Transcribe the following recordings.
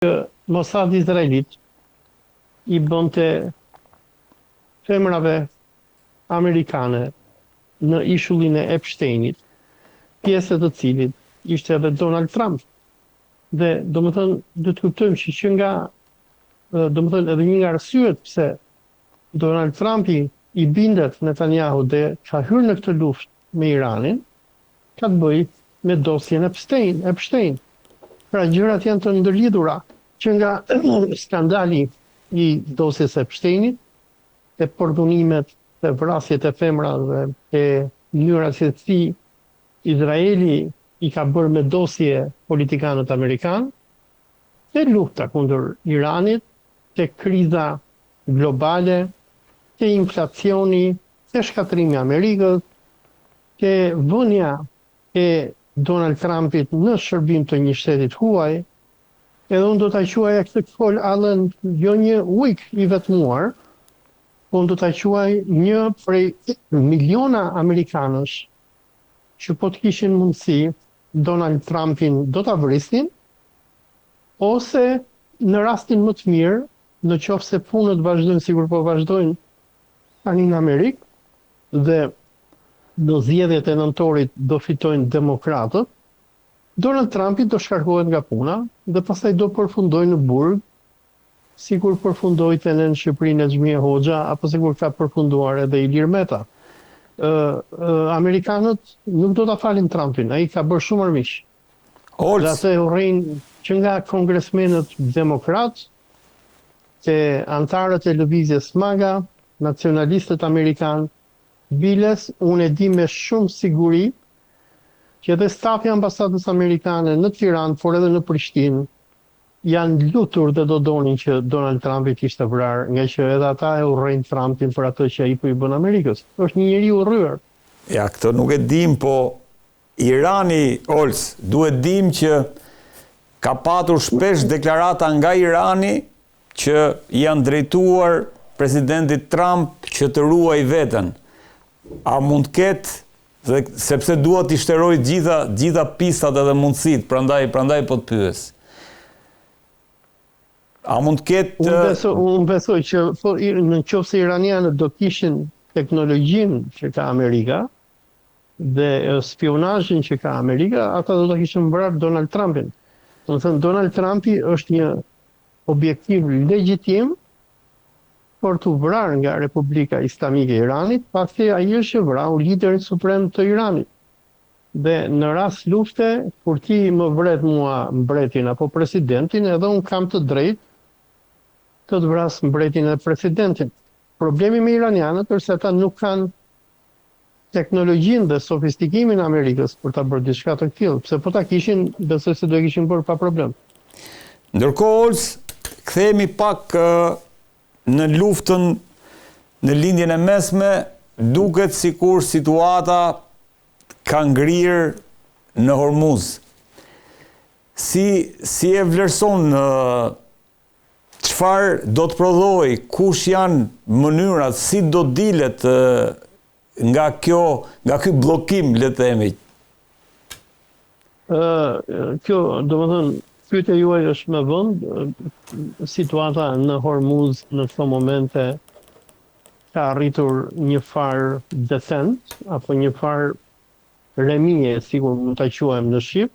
Mossad izraelit I bënte femrave amerikane në ishullin e Epsteinit, pjesë të cilit ishte edhe Donald Trump. Dhe domethënë do të kuptojmë që nga domethënë edhe një nga arsyet pse Donald Trumpi I bindet Netanyahu dhe ka hyrë në këtë luftë me Iranin, ka të bëjë me dosjen Epstein. Pra gjërat janë të ndërlidhura që nga skandali I dosjes Epsteinit, e përdhunimet, e vrasjet e femrave, e mënyra se si Izraeli I ka bërë me dosje politikanët amerikanë, te lufta kundër Iranit, te kriza globale, te inflacioni, te shkatrimi I Amerikës, te vënia e Donald Trumpit në shërbim të një shtetit huaj, edhe unë do ta quaja këtë fol Allen jo një ujk I vetmuar, unë do ta quaj një prej miliona amerikanësh që po të kishin mundësi Donald Trumpin do ta vrisnin, ose në rastin më të mirë, në qoftë se punët vazhdojnë sikur po vazhdojnë tani në Amerikë dhe në zgjedhjet e nëntorit do fitojnë demokratët, Donald Trumpi do shkarkohet nga puna dhe pastaj do përfundojë në burg, sikur përfundoi tani në Shqipërinë Xhmie Hoxha apo sikur ka përfunduar edhe Ilir Meta. Amerikanët nuk do ta falin Trumpin, ai ka bërë shumë armiq. Dhe atë urrejnë që nga kongresmenët demokratë, te antarët e lëvizjes MAGA, nacionalistët amerikanë, biles, unë e di me shumë siguri që edhe stafi ambasadës amerikane në Tiranë, por edhe në Prishtinë, janë lutur dhe do donin që Donald Trumpi t'ishte vrarë, nga që edhe ata e urrejnë Trumpin për atë që ai po I bën Amerikës. Është një njeriu urryer. Ja, këtë nuk e dim, po Irani, Ols, duhet dim që ka patur shpesh deklarata nga Irani që janë drejtuar presidentit Trump që të ruaj veten. A mund ketë, dhe sepse dua t'i shteroj gjitha pistat edhe mundësit, prandaj po të pyes. A mund ketë... Unë besoj që në qoftë se iranianët do kishin teknologjinë që ka Amerika dhe spionazhin që ka Amerika, ata do ta kishin vrarë Donald Trumpin. Do të thënë Donald Trumpi është një objektiv legjitim për të vrarë nga Republika Islamike e Iranit, pasi ai është vrarë lideri suprem të Iranit. Dhe në rast lufte, kur ti më vret mua mbretin apo presidentin, edhe unë kam të drejtë të vras mbretin e presidentin. Problemi me iranianët është se ata nuk kanë teknologjinë dhe sofistikimin e Amerikës për ta bërë diçka të tillë, pse po ta kishin, besoj se do e kishin bërë pa problem. Ndërkohë, Ols, kthehemi pak në luftën në lindjen e mesme, duket sikur situata ka ngrirë në Hormuz. Si e vlerëson çfarë do të prodhoj, kush janë mënyrat, si do dilet nga ky bllokim, le të themi? Kjo, domethënë, pyetja juaj është me vend. Situata në Hormuz në këto momente ka arritur një farë descent, apo një farë remije, sikur mund ta quajmë në shqip,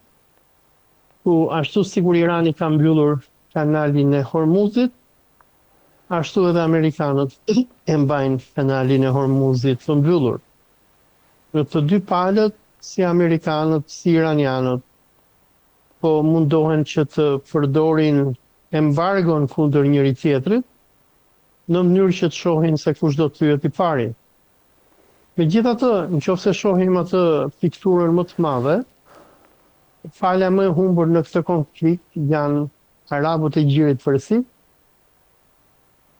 ku ashtu sikur Irani ka mbyllur kanalin e Hormuzit, ashtu edhe amerikanët e mbajnë kanalin e Hormuzit të mbyllur. Në të dy palët, si amerikanët, si iranianët, po mundohen që të përdorin embargon kundër njëri tjetrit, në mënyrë që të shohin se kush do të thyet I pari. Megjithatë, nëse shohim atë pikturën më të madhe, fala më e humbur në këtë konflikt janë arabët e gjirit Persi,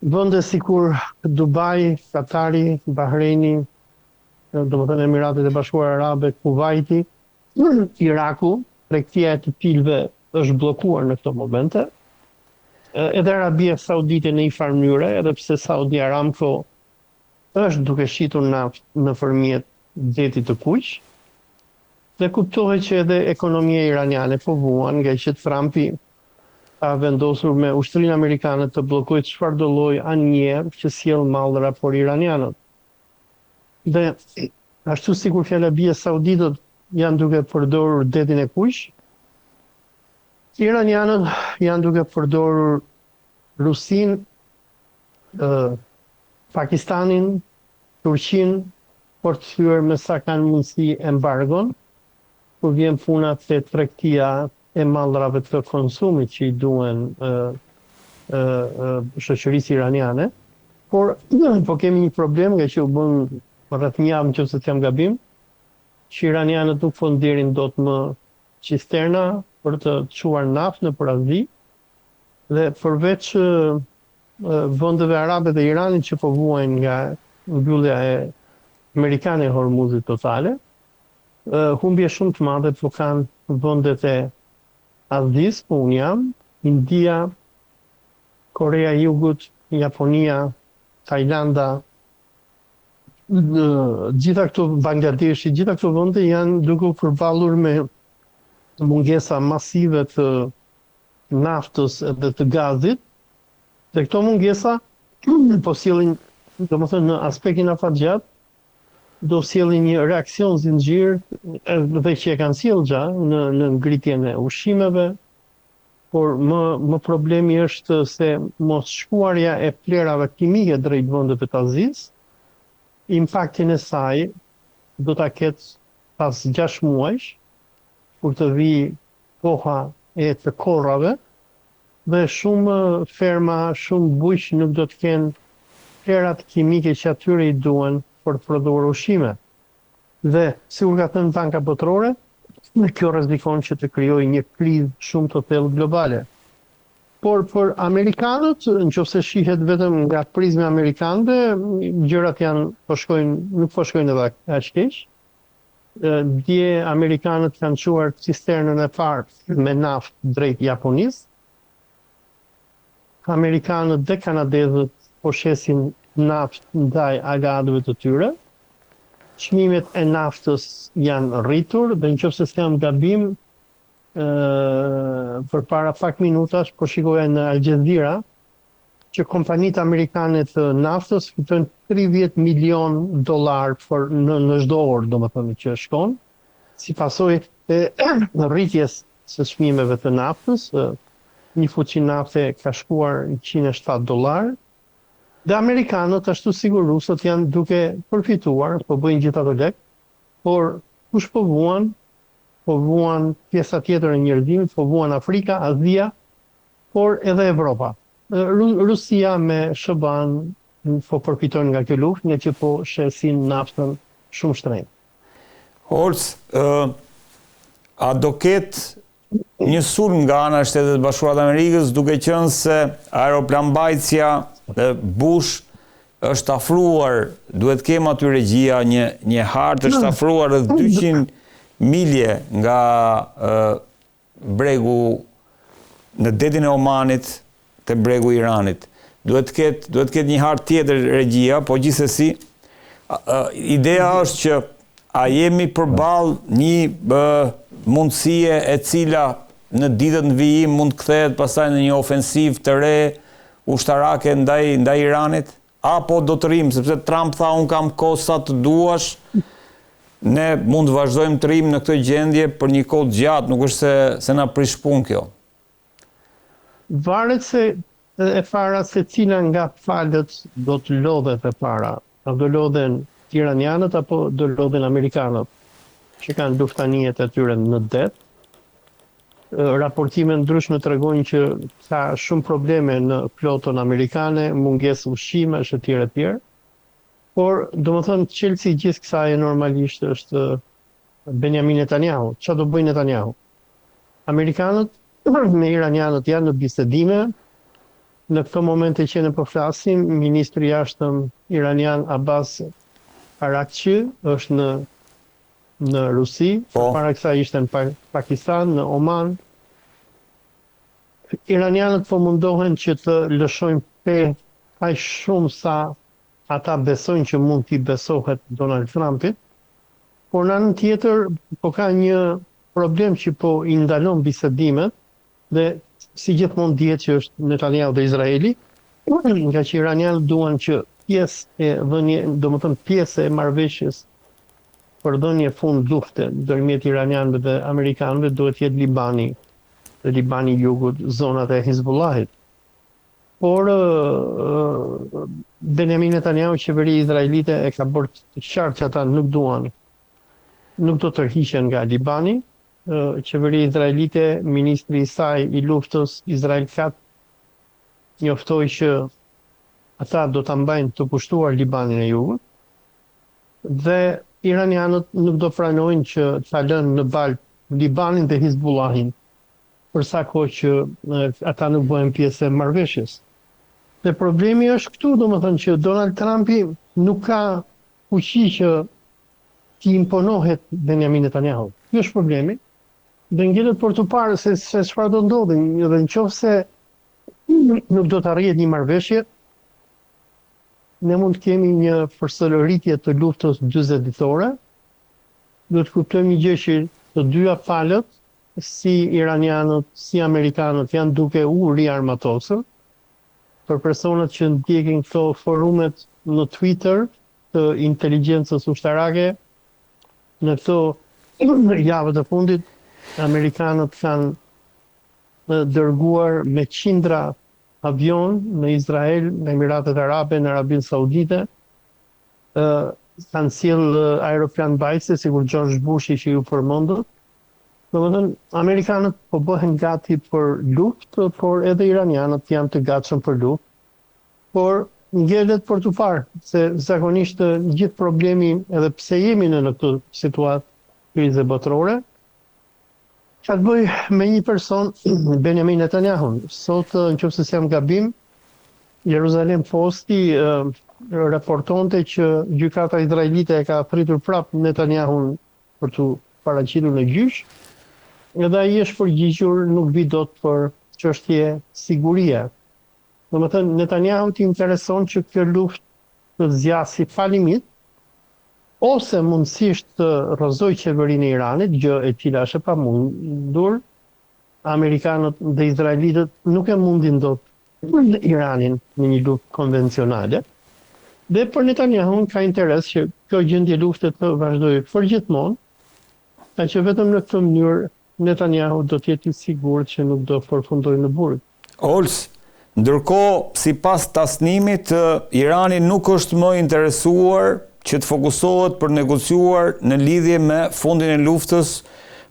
vende sikur Dubai, Katari, Bahreini, domethënë Emiratet e Bashkuara Arabe, Kuvaiti, Iraku, tregtia e të cilëve është bllokuar në këto momente, edhe Arabia Saudite në një farë mënyre, edhe pse Saudi Aramco është duke shitur naftë nëpërmjet detit të Kuq, dhe kuptohet që edhe ekonomia iraniane po vuan nga që Trumpi ka vendosur me ushtrinë amerikane të bllokojë çfarëdo lloj anije që sjell mallra por iranianët. Dhe ashtu sikur fjala bie sauditët janë duke përdorur detin e kuq, iranianët janë duke përdorur Rusinë, Pakistanin, Turqinë, por të thyer me sa kanë mundësi embargon, kur vjen puna te tregtia e mallrave të konsumit që i duhen shoqërisë iraniane, por kemi një problem nga që u bën rreth një javë nëse jam gabim, që iranianët nuk po nderin dot më cisterna për të çuar naftë nëpër Azi, dhe përveç vendeve arabe dhe Iranit që po vuajnë nga mbyllja e amerikane e Hormuzit totale, humbje shumë të madhe po kanë vendet e Azis, ku unë jam, India, Korea e Jugut, Japonia, Tajlanda, gjitha këto Bangladeshi, gjitha këto vende janë duke u përballur me mungesa masive të naftës dhe të gazit, dhe këto mungesa po sjellin, domethënë në aspektin afatgjat, do sjellin një reakcion zinxhir dhe që e kanë sjellë gjatë në ngritjen e ushqimeve, por më problemi është se mos shkuarja e plerave kimike drejt vendeve të Azis, impaktin e saj do ta ketë pas 6 muajsh, kur të vi koha e të korrave, dhe shumë ferma, shumë bujq nuk do të kenë plerat kimike që atyre i duhen për të prodhuar ushqime. Dhe, sikur ka thënë Banka Botërore, kjo rrezikon që të krijojë një krizë shumë të thellë globale. Por për amerikanët, nëse shihet vetëm nga prizma amerikane, gjërat nuk po shkojnë edhe aq keq. Dje amerikanët kanë çuar cisternën e parë me naftë drejt Japonisë. Amerikanët dhe kanadezët po shesin naftë ndaj aleatëve të tyre. Çmimet e naftës janë rritur dhe nëse s'kam gabim, përpara pak minutash po shikoja në Al Jazeera që kompanitë amerikane të naftës fitojnë $30 milion në çdo orë, domethënë që shkon, si pasojë e rritjes së çmimeve të naftës. Një fuqi nafte ka shkuar në $107. Dhe amerikanët, ashtu sigur rusët, janë duke përfituar, po bëjnë gjithë ato lek, por kush po vuan? Po vuan pjesa tjetër e njerëzimit, po vuan Afrika, Azia, por edhe Evropa. Rusia me SHBA-n po përfitojnë nga kjo luftë, nga që po shesin naftën shumë shtrenjtë. Holc, a do ketë një sulm nga ana e Shtetet Bashkuara të Amerikës, duke qenë se aeroplanmbajtja Bush është afruar, duhet kem aty regjia, një hartë është afruar rreth 200 milje nga bregu në detin e Omanit te bregu i Iranit. Duhet ketë një hartë tjetër regjia, po gjithsesi ideja është që a jemi përballë një mundësie e cila në ditët në vijim mund të kthehet pastaj në një ofensivë të re ushtarake ndaj Iranit, apo do të rrim, sepse Trump tha unë kam kohë sa të duash, ne mund të vazhdojmë të rrim në këtë gjendje për një kohë të gjatë, nuk është se na prish punë kjo. Varet se e para se cila nga palët do të lodhet e para. A do lodhen iranianët apo do lodhen amerikanët, që kanë luftanijet e tyre në det. Raportime ndryshme tregojnë që ka shumë probleme në flotën amerikane, mungesë ushqimesh e tjera e tjera. Por, domethënë, çelësi i gjithë kësaj normalisht është Benjamin Netanyahu. Çfarë do bëjë Netanyahu? Amerikanët me iranianët janë në bisedime. Në këto momente që ne po flasim, ministri i jashtëm iranian Abbas Araghchi është në Rusi, para kësaj ishte në Pakistan, në Oman. Iranianët po mundohen që të lëshojnë aq shumë sa ata besojnë që mund t'i besohet Donald Trumpit, por në anën tjetër po ka një problem që po i ndalon bisedimet dhe si gjithmonë dihet që është Netanyahu dhe Izraeli, nga që iranianët duan që pjesë e marrëveshjes për dhënie fund lufte ndërmjet iranianëve dhe amerikanëve duhet jetë Libani, dhe Libani i Jugut, zonat e Hizbullahit. Por Benjamin Netanyahu, qeveria izraelite e ka bërë të qartë që ata nuk do tërhiqen nga Libani. Qeveria izraelite, ministri i saj i luftës Israel Katz njoftoi që ata do ta mbajnë të pushtuar Libanin e Jugut dhe iranianët nuk do pranojnë që ta lënë në balë Libanin dhe Hizbullahin për sa kohë që ata nuk bëhen pjesë e marrëveshjes. Dhe problemi është këtu, domethënë që Donald Trumpi nuk ka fuqi që t'i imponohet Benjamin Netanyahu. Ky është problemi. Dhe ngjelet për të parë se çfarë do ndodhi, dhe nëse nuk do të arrihet një marrëveshje, ne mund të kemi një përsëritje të luftës 40 ditore. Do të kuptojmë një gjë që të dyja palët, si iranianët, si amerikanët, janë duke u riarmatosur. Për personat që ndjekin këto forumet në Twitter të inteligjencës ushtarake, në këto javë të fundit, amerikanët kanë dërguar me qindra avion në Izrael, në Emiratet Arabe, në Arabinë Saudite, kanë sjell aeroplan bajse, sikur George Bushi që ju përmendët. Domethënë, amerikanët po bëhen gati për luftë, por edhe iranianët janë të gatshëm për luftë. Por ngjelet për të parë se zakonisht gjithë problemi, edhe pse jemi në këtë situatë krize botërore, ka të bëj me një person, Benjamin Netanyahu. Sot, nëse s'jam gabim, Jerusalem Posti raportonte që gjykata izraelite e ka thritur prapë Netanyahun për të paraqitur në gjyq, edhe ai është përgjigjur nuk vi dot për çështje sigurie. Domethënë Netanyahu t'i intereson që kjo luftë të zgjasë pa limit, ose mundësisht të rrëzoj qeverinë e Iranit, gjë e cila është e pamundur. Amerikanët dhe izraelitët nuk e mundin dot Iranin në një luftë konvencionale. Dhe për Netanyahu ka interes që kjo gjendje lufte të vazhdojë përgjithmonë, ka që vetëm në këtë mënyrë Netanyahu do të jetë i sigurt që nuk do përfundojë në burg. Ols, ndërkohë, sipas tasnimit, Irani nuk është më interesuar që të fokusohet për negociuar në lidhje me fundin e luftës,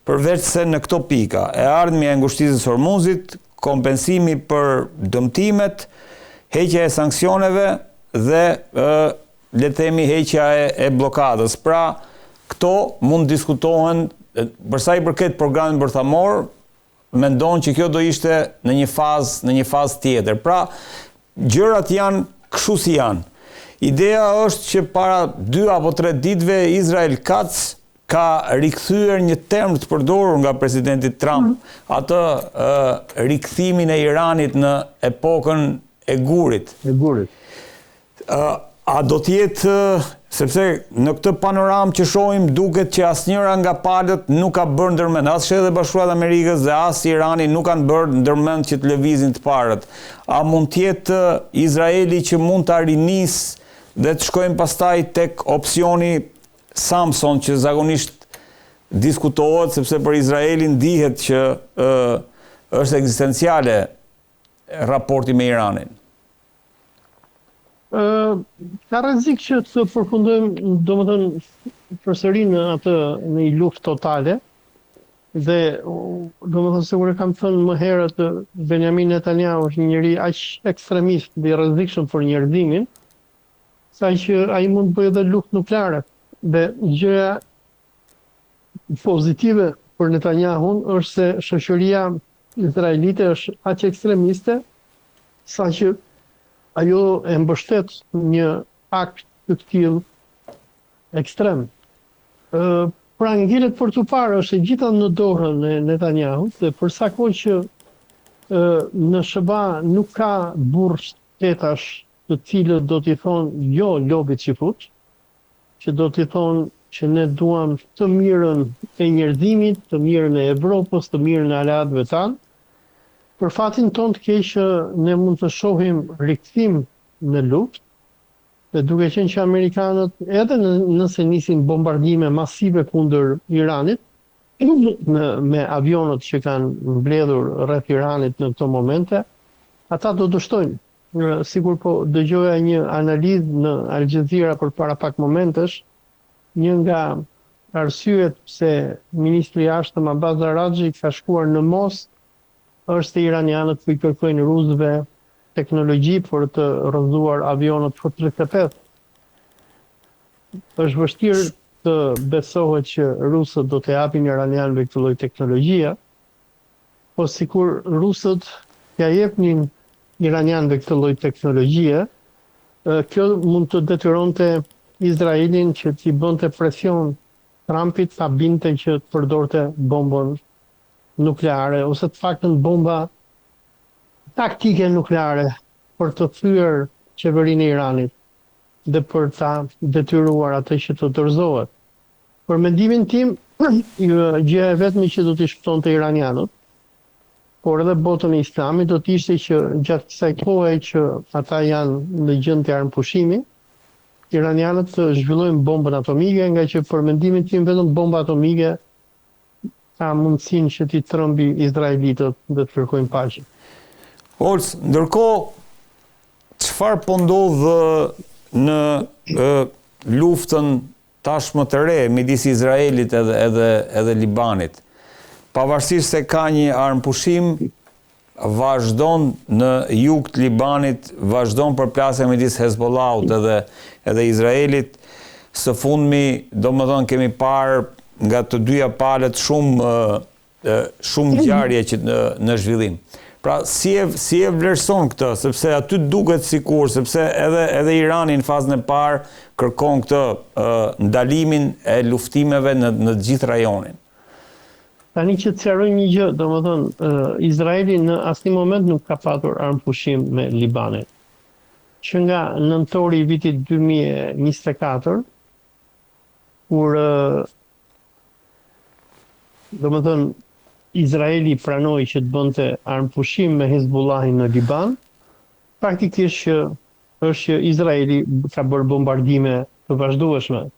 përveç se në këto pika: e ardhmja e ngushtisës Hormuzit, kompensimi për dëmtimet, heqja e sanksioneve dhe le të themi heqja e bllokadës. Pra, këto mund diskutohen. Për sa i përket programit bërthamor, mendon që kjo do ishte në një fazë tjetër. Pra, gjërat janë kështu si janë. Ideja është që para 2 apo 3 ditëve Israel Katz ka rikthyer një term të përdorur nga presidenti Trump, atë rikthimin e Iranit në epokën e gurit. A do të jetë, sepse në këtë panoramë që shohim duket që asnjëra nga palët nuk ka bërë ndërmend, as Shtetet e Bashkuara të Amerikës dhe as Irani nuk kanë bërë ndërmend që të lëvizin të parët. A mund të jetë Izraeli që mund ta rinisë dhe të shkojmë pastaj tek opsioni Samson, që zakonisht diskutohet, sepse për Izraelin dihet që është ekzistenciale raporti me Iranin? Ka rrezik që të përfundojmë, domethënë përsëri në një luftë totale, dhe domethënë sikur e kam thënë më herët, Benjamin Netanyahu është një njeri aq ekstremist dhe i rrezikshëm për njerëzimin, sa që ai mund të bëjë edhe luftë nukleare. Dhe gjëja pozitive për Netanyahun është se shoqëria izraelite është aq ekstremiste, sa që ajo e mbështet një akt të tillë ekstrem. Pra ngjelet për të parë është e gjitha në dorën e Netanyahut, dhe për sa kohë që në SBA nuk ka burr shtetash të cilët do t'i thonë jo lobit qifut, që do t'i thonë që ne duam të mirën e njerëzimit, të mirën e Evropës, të mirën e aleatëve tanë, Për fatin ton të keq, ne mund të shohim rikthim në luftë, dhe duke qenë që Amerikanët, edhe nëse nisin bombardime masive kundër Iranit, me avionët që kanë mbledhur rreth Iranit në këto momente, ata do dështojnë. Sigur po dëgjoja një analizë në Al Jazeera për para pak momentesh, një nga arsyet pse ministri i jashtëm Abbas Araxhi ka shkuar në Mos është se iranianët po i kërkojnë rusëve teknologji për të rrëzuar avionët F-35. Është vështirë të besohet që rusët do të japin iranianëve këtë lloj teknologjie, po sikur rusët ja jepnin iranianëve këtë lloj teknologjie, kjo mund të detyronte Izraelin që t'i bënte presion Trumpit ta binte që të përdorte bombën nukleare, ose të paktën bomba taktike nukleare për të thyer qeverinë e Iranit dhe për ta detyruar atë që të dorëzohet. Për mendimin tim, gjëja e vetme që do t'i shpëtonte iranianët, por edhe botën e Islamit, do t'ishte që gjatë kësaj kohe që ata janë në gjendje të armëpushimi, iranianët të zhvillojnë bombën atomike, nga që për mendimin tim vetëm bomba atomike ka mundësinë që t'i trëmbi izraelitët dhe të kërkojnë paqe. Olc, ndërkohë, çfarë po ndodh në luftën tashmë të re midis Izraelit edhe Libanit? Pavarësisht se ka një armëpushim, vazhdon në jug të Libanit, vazhdon përplasja midis Hezbollahut edhe Izraelit. Së fundmi, domethënë kemi parë nga të dyja palët shumë ngjarje që në zhvillim. Pra, si e vlerëson këtë, sepse aty duket sikur, sepse edhe Irani në fazën e parë kërkon këtë ndalimin e luftimeve në gjithë rajonin. Tani që të sqaroj një gjë, domethënë Izraeli në asnjë moment nuk ka patur armëpushim me Libanin. Që nga nëntori i vitit 2024, kur domethënë Izraeli pranoi që të bënte armëpushim me Hezbollahin në Liban, praktikisht është që Izraeli ka bërë bombardime të vazhdueshme.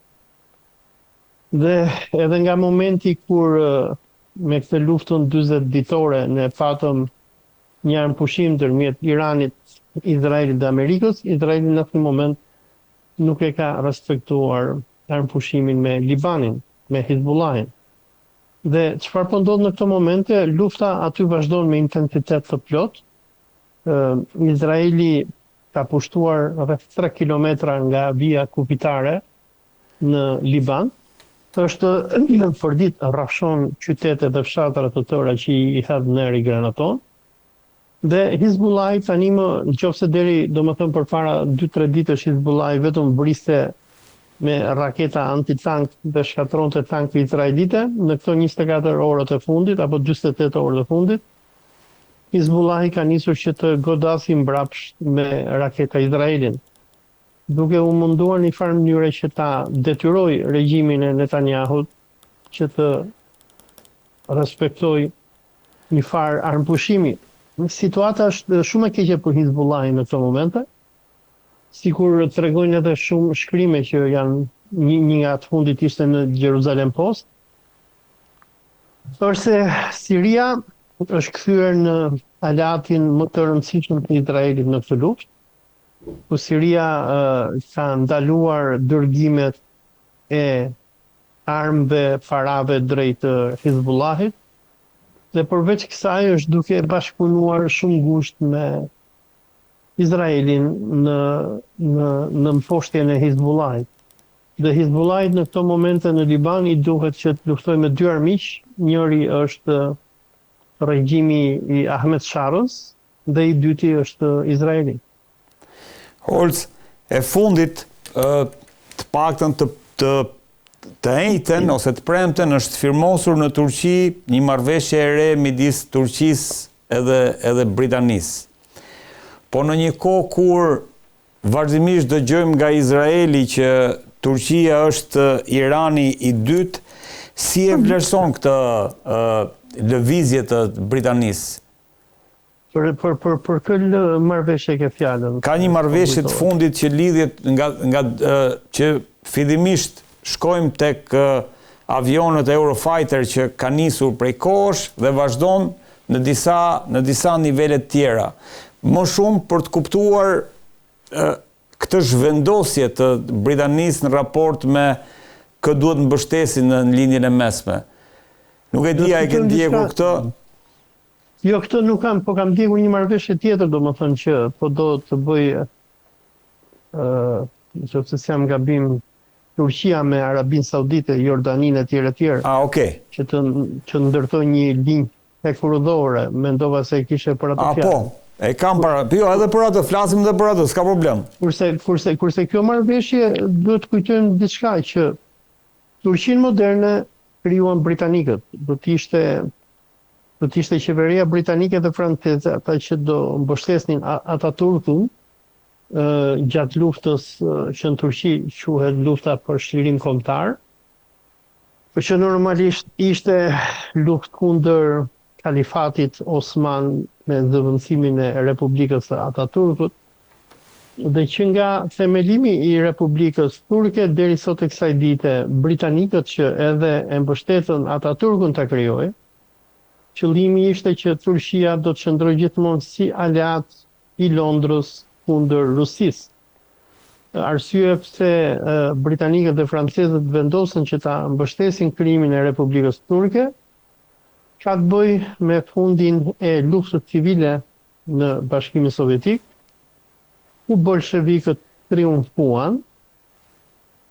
Dhe edhe nga momenti kur me këtë luftën 40 ditore ne patëm një armëpushim ndërmjet Iranit, Izraelit dhe Amerikës, Izraeli në atë moment nuk e ka respektuar armëpushimin me Libanin, me Hezbollahin. Dhe çfarë po ndodh në këto momente, lufta aty vazhdon me intensitet të plot. Izraeli ka pushtuar rreth 3 kilometra nga vija kufitare në Liban. Është përdit rrafshon qytete dhe fshatra të tëra që i hedh neri granaton. Dhe Hizbullahi tani nëse deri domethënë përpara 2-3 ditësh Hizbullahi vetëm vriste me raketa antitank dhe shkatronte tankë izraelite, në këto 24 orët e fundit, apo 48 orët e fundit, Hizbullahi ka nisur që të godasi mbrapsht me raketa Izraelin, duke u munduar në një farë mënyre që ta detyroj regjimin e Netanyahut që të respektoj një farë armëpushimi. Situata është shumë e keqe për Hizbullahin në këto momente, sikur tregojnë edhe shumë shkrime që janë një nga të fundit ishte në Jerusalem Post. Është se Siria është kthyer në aleatin më të rëndësishëm të Izraelit në këtë luftë, ku Siria ka ndaluar dërgimet e armëve, parave drejt Hizbullahit, dhe përveç kësaj është duke bashkëpunuar shumë ngushtë me Izraelin në mposhtjen e Hizbullahit. Dhe Hizbullahit në këto momente në Liban i duhet që të luftojë me dy armiq, njëri është regjimi i Ahmed Sharës dhe i dyti është Izraeli. Olc, e fundit të paktën të njëjtën ose të premten është firmosur në Turqi një marrëveshje e re midis Turqisë edhe Britanisë. Po në një kohë kur vazhdimisht dëgjojmë nga Izraeli që Turqia është Irani i dytë, si e vlerëson këtë lëvizje të Britanisë? Për këllë marrëveshje ke fjalën. Ka një marrëveshje të fundit që lidhjet që fillimisht shkojmë tek avionët Eurofighter që ka nisur prej kohësh dhe vazhdon në disa nivelet tjera. Më shumë për të kuptuar këtë zhvendosje të Britanisë në raport me kë duhet mbështesin në linjën e mesme. Nuk e di a e ke ndjekur këtë? Jo, këtë nuk kam, po kam ndjekur një marrëveshje tjetër, domethënë që po do të bëj nëse jam gabim, Turqia me Arabinë Saudite, Jordaninë e tjerë. Okay. Që ndërtoj një linjë hekurudhore, mendova se kishe për atë fjalë. Po. E kam para, jo edhe për atë, flasim edhe për atë, s'ka problem. Kurse kjo marrëveshje duhet të kujtojmë diçka që Turqinë moderne krijuan britanikët. Do të ishte qeveria britanike dhe franceze ata që do mbështesnin Ataturkun gjatë luftës që në Turqi quhet lufta për shtlirim kombëtar. Por që normalisht ishte luftë kundër kalifatit Osman me zëvendësimin e Republikës së Ataturkut, dhe që nga themelimi i Republikës Turke deri sot e kësaj dite, britanikët që edhe e mbështetën Ataturkun ta krijojë, qëllimi ishte që Turqia do të qëndrojë gjithmonë si aleat i Londrës kundër Rusisë. Arsye pse britanikët dhe francezët vendosën që ta mbështesin krijimin e Republikës Turke ka të bëjë me fundin e luftës civile në Bashkimin Sovjetik, ku bolshevikët triumfuan,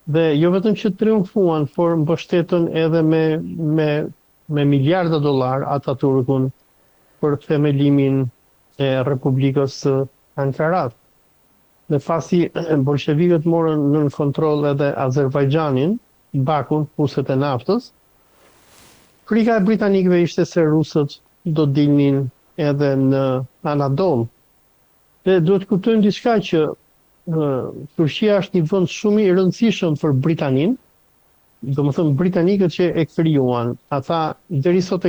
dhe jo vetëm që triumfuan, por mbështetën edhe me miliarda dollar Ataturkun për themelimin e Republikës së Ankarat. Dhe pasi bolshevikët morën në kontroll edhe Azerbajxhanin, Bakun, kuset e naftës, frika e britanikëve ishte se rusët do dilnin edhe në Anadol. Dhe duhet të kuptojmë diçka që Turqia është një vend shumë i rëndësishëm për Britaninë, domethënë britanikët që e krijuan, ata deri sot